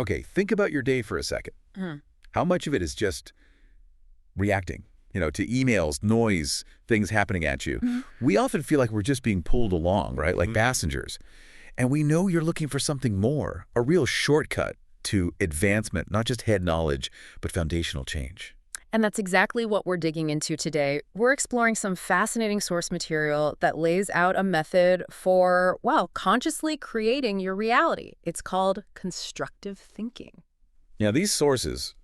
Okay, think about your day for a second. Mhm. How much of it is just reacting, to emails, noise, things happening at you? Mhm. We often feel like we're just being pulled along, right? Like passengers. And we know you're looking for something more, a real shortcut to advancement, not just head knowledge, but foundational change. And that's exactly what we're digging into today. We're exploring some fascinating source material that lays out a method for, well, consciously creating your reality. It's called constructive thinking. Now, these sources,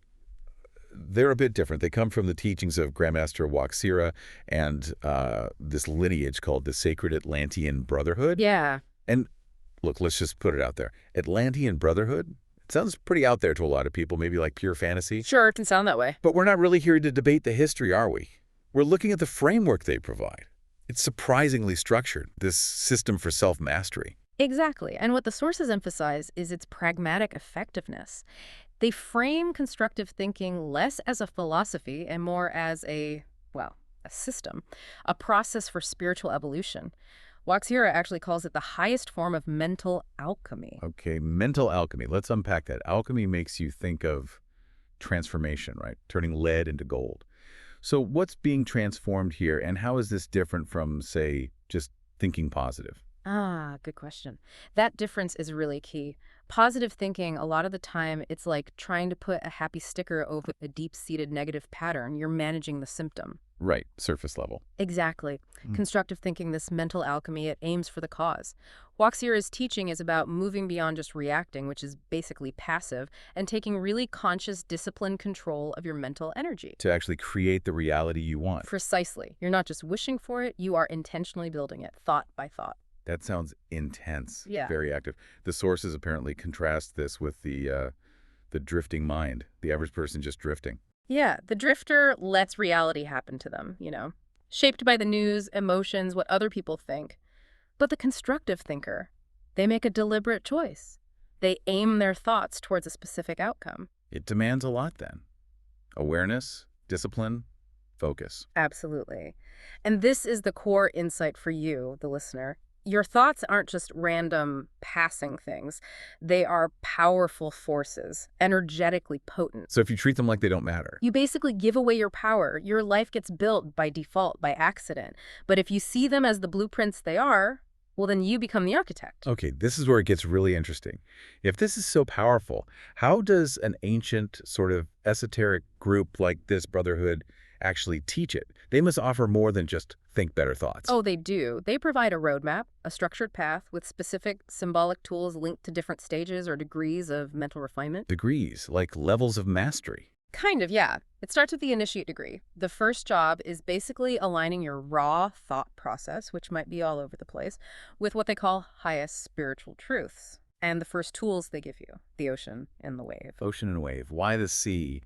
they're a bit different. They come from the teachings of Grandmaster WaXhira and this lineage called the Sacred Atlantean Brotherhood. Yeah. And look, let's just put it out there. Atlantean Brotherhood? It sounds pretty out there to a lot of people, maybe like pure fantasy. Sure, it can sound that way. But we're not really here to debate the history, are we? We're looking at the framework they provide. It's surprisingly structured, this system for self-mastery. Exactly. And what the sources emphasize is its pragmatic effectiveness. They frame constructive thinking less as a philosophy and more as a system, a process for spiritual evolution. WaXhira actually calls it the highest form of mental alchemy. Okay, mental alchemy. Let's unpack that. Alchemy makes you think of transformation, right? Turning lead into gold. So what's being transformed here, and how is this different from, say, just thinking positive? Ah, good question. That difference is really key. Positive thinking, a lot of the time, it's like trying to put a happy sticker over a deep-seated negative pattern. You're managing the symptom. Right, surface level. Exactly. Mm. Constructive thinking, this mental alchemy, it aims for the cause. WaXhira's teaching is about moving beyond just reacting, which is basically passive, and taking really conscious, disciplined control of your mental energy. To actually create the reality you want. Precisely. You're not just wishing for it, you are intentionally building it, thought by thought. That sounds intense. Yeah. Very active. The sources apparently contrast this with the drifting mind, the average person just drifting. Yeah, the drifter lets reality happen to them, shaped by the news, emotions, what other people think. But the constructive thinker, they make a deliberate choice. They aim their thoughts towards a specific outcome. It demands a lot then. Awareness, discipline, focus. Absolutely. And this is the core insight for you, the listener. Your thoughts aren't just random passing things. They are powerful forces, energetically potent. So if you treat them like they don't matter. You basically give away your power. Your life gets built by default, by accident. But if you see them as the blueprints they are, well, then you become the architect. Okay, this is where it gets really interesting. If this is so powerful, how does an ancient sort of esoteric group like this brotherhood actually teach it? They must offer more than just think better thoughts. Oh, they do. They provide a roadmap, a structured path with specific symbolic tools linked to different stages or degrees of mental refinement. Degrees, like levels of mastery. Kind of, yeah. It starts with the initiate degree. The first job is basically aligning your raw thought process, which might be all over the place, with what they call highest spiritual truths. And the first tools they give you, the ocean and the wave. Ocean and wave. Why the sea?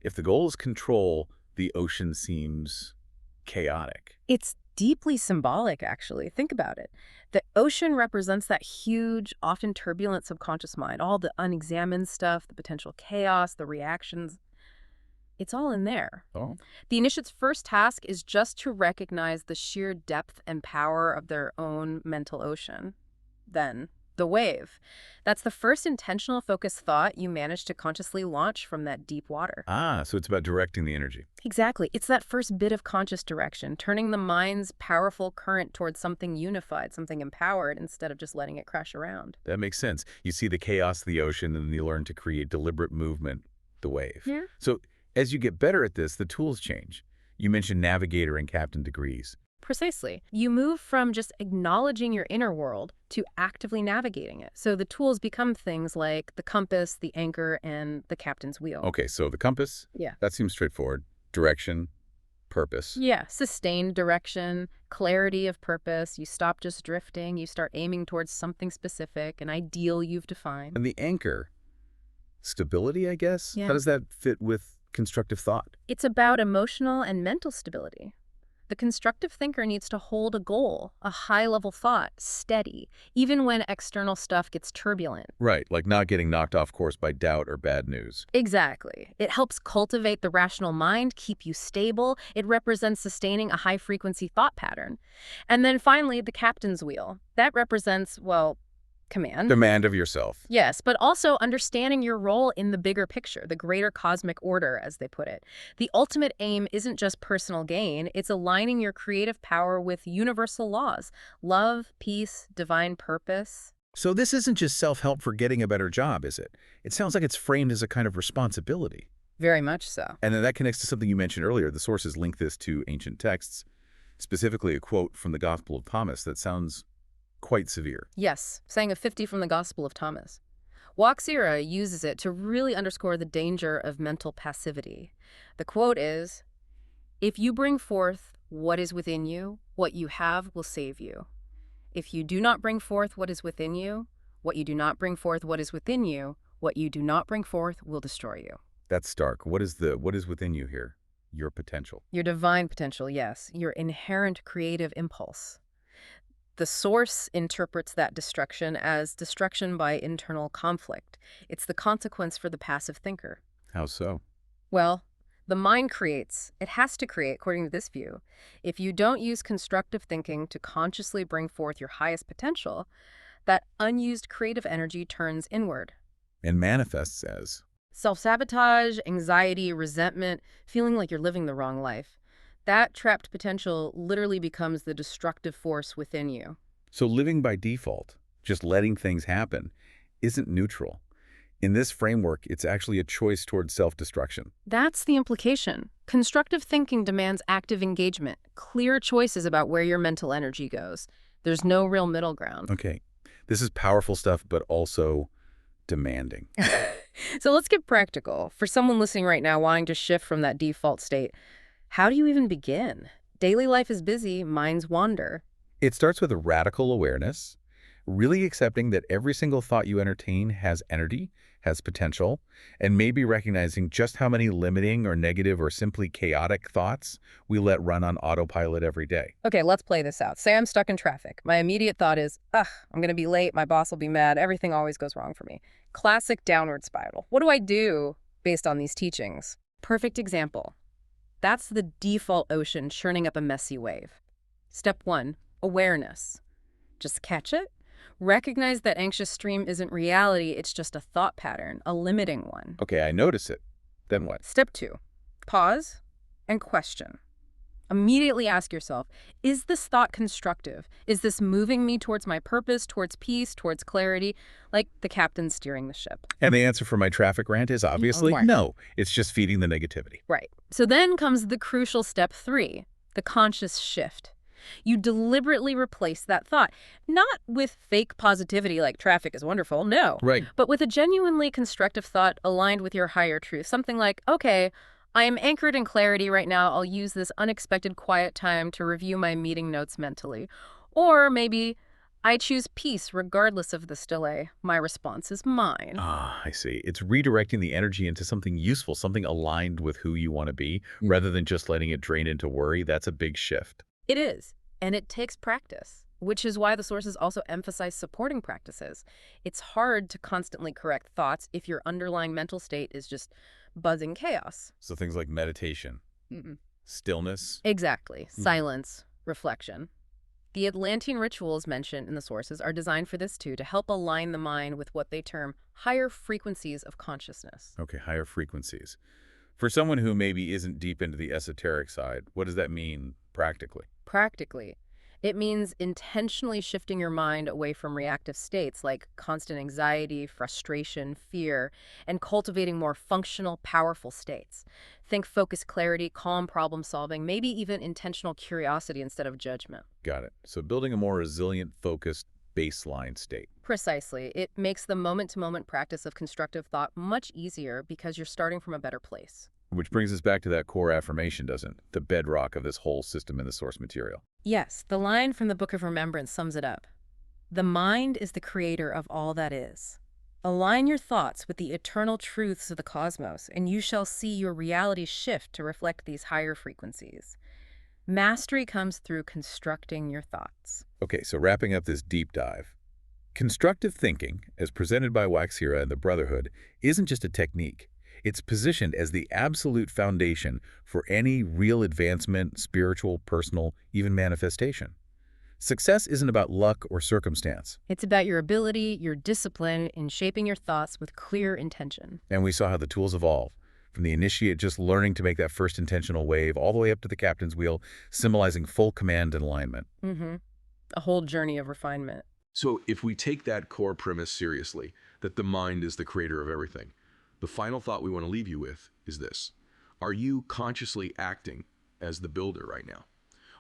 If the goal is control, the ocean seems chaotic. It's deeply symbolic, actually. Think about it. The ocean represents that huge, often turbulent subconscious mind, all the unexamined stuff, the potential chaos, the reactions. It's all in there. Oh. The initiate's first task is just to recognize the sheer depth and power of their own mental ocean. Then, the wave. That's the first intentional focused thought you manage to consciously launch from that deep water. Ah, so it's about directing the energy. Exactly. It's that first bit of conscious direction, turning the mind's powerful current towards something unified, something empowered, instead of just letting it crash around. That makes sense. You see the chaos of the ocean, and then you learn to create deliberate movement, the wave. Yeah. So as you get better at this, the tools change. You mentioned navigator and captain degrees. Precisely. You move from just acknowledging your inner world to actively navigating it. So the tools become things like the compass, the anchor, and the captain's wheel. Okay, so the compass, Yeah. that seems straightforward. Direction, purpose. Yeah, sustained direction, clarity of purpose. You stop just drifting. You start aiming towards something specific, an ideal you've defined. And the anchor, stability, I guess? Yeah. How does that fit with constructive thought? It's about emotional and mental stability. The constructive thinker needs to hold a goal, a high-level thought, steady, even when external stuff gets turbulent. Right, like not getting knocked off course by doubt or bad news. Exactly. It helps cultivate the rational mind, keep you stable. It represents sustaining a high-frequency thought pattern. And then finally, the captain's wheel. That represents, well, Command. Demand of yourself. Yes, but also understanding your role in the bigger picture, the greater cosmic order, as they put it. The ultimate aim isn't just personal gain, it's aligning your creative power with universal laws: love, peace, divine purpose. So this isn't just self-help for getting a better job, is it? It sounds like it's framed as a kind of responsibility. Very much so. And then that connects to something you mentioned earlier. The sources link this to ancient texts, specifically a quote from the Gospel of Thomas that sounds quite severe. Yes, saying a 50 from the Gospel of Thomas. WaXhira uses it to really underscore the danger of mental passivity. The quote is, "If you bring forth what is within you, what you have will save you. If you do not bring forth what is within you, what you do not bring forth what is within you, what you do not bring forth will destroy you." That's stark. What is within you here? Your potential. Your divine potential, yes, your inherent creative impulse. The source interprets that destruction as destruction by internal conflict. It's the consequence for the passive thinker. How so? Well, the mind creates. It has to create, according to this view. If you don't use constructive thinking to consciously bring forth your highest potential, that unused creative energy turns inward. And manifests as. Self-sabotage, anxiety, resentment, feeling like you're living the wrong life. That trapped potential literally becomes the destructive force within you. So living by default, just letting things happen, isn't neutral. In this framework, it's actually a choice towards self-destruction. That's the implication. Constructive thinking demands active engagement, clear choices about where your mental energy goes. There's no real middle ground. Okay, this is powerful stuff, but also demanding. So let's get practical. For someone listening right now wanting to shift from that default state, how do you even begin? Daily life is busy, minds wander. It starts with a radical awareness, really accepting that every single thought you entertain has energy, has potential, and maybe recognizing just how many limiting or negative or simply chaotic thoughts we let run on autopilot every day. Okay, let's play this out. Say I'm stuck in traffic. My immediate thought is, ugh, I'm going to be late, my boss will be mad, everything always goes wrong for me. Classic downward spiral. What do I do based on these teachings? Perfect example. That's the default ocean churning up a messy wave. Step 1, awareness. Just catch it. Recognize that anxious stream isn't reality, it's just a thought pattern, a limiting one. Okay, I notice it. Then what? Step 2, pause and question. Immediately ask yourself, is this thought constructive? Is this moving me towards my purpose, towards peace, towards clarity, like the captain steering the ship? And the answer for my traffic rant is obviously Right. no. It's just feeding the negativity. Right. So then comes the crucial step 3, the conscious shift. You deliberately replace that thought, not with fake positivity like traffic is wonderful, no, Right. but with a genuinely constructive thought aligned with your higher truth. Something like, okay, I am anchored in clarity right now. I'll use this unexpected quiet time to review my meeting notes mentally. Or maybe I choose peace regardless of this delay. My response is mine. Ah, I see. It's redirecting the energy into something useful, something aligned with who you want to be, rather than just letting it drain into worry. That's a big shift. It is, and it takes practice, which is why the sources also emphasize supporting practices. It's hard to constantly correct thoughts if your underlying mental state is just buzzing chaos. So things like meditation, stillness. Exactly. Silence, reflection. The Atlantean rituals mentioned in the sources are designed for this too, to help align the mind with what they term higher frequencies of consciousness. Okay, higher frequencies. For someone who maybe isn't deep into the esoteric side, what does that mean practically? Practically, it means intentionally shifting your mind away from reactive states like constant anxiety, frustration, fear, and cultivating more functional, powerful states. Think focused clarity, calm problem solving, maybe even intentional curiosity instead of judgment. Got it. So building a more resilient, focused baseline state. Precisely. It makes the moment-to-moment practice of constructive thought much easier because you're starting from a better place. Which brings us back to that core affirmation, doesn't it? The bedrock of this whole system in the source material. Yes, the line from the Book of Remembrance sums it up. The mind is the creator of all that is. Align your thoughts with the eternal truths of the cosmos, and you shall see your reality shift to reflect these higher frequencies. Mastery comes through constructing your thoughts. Okay, so wrapping up this deep dive. Constructive thinking, as presented by WaXhira and the Brotherhood, isn't just a technique. It's positioned as the absolute foundation for any real advancement, spiritual, personal, even manifestation. Success isn't about luck or circumstance. It's about your ability, your discipline in shaping your thoughts with clear intention. And we saw how the tools evolve, from the initiate just learning to make that first intentional wave all the way up to the captain's wheel, symbolizing full command and alignment. A whole journey of refinement. So if we take that core premise seriously, that the mind is the creator of everything, the final thought we want to leave you with is this. Are you consciously acting as the builder right now?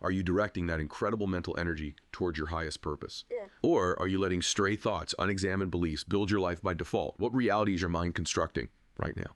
Are you directing that incredible mental energy towards your highest purpose? Yeah. Or are you letting stray thoughts, unexamined beliefs build your life by default? What reality is your mind constructing right now?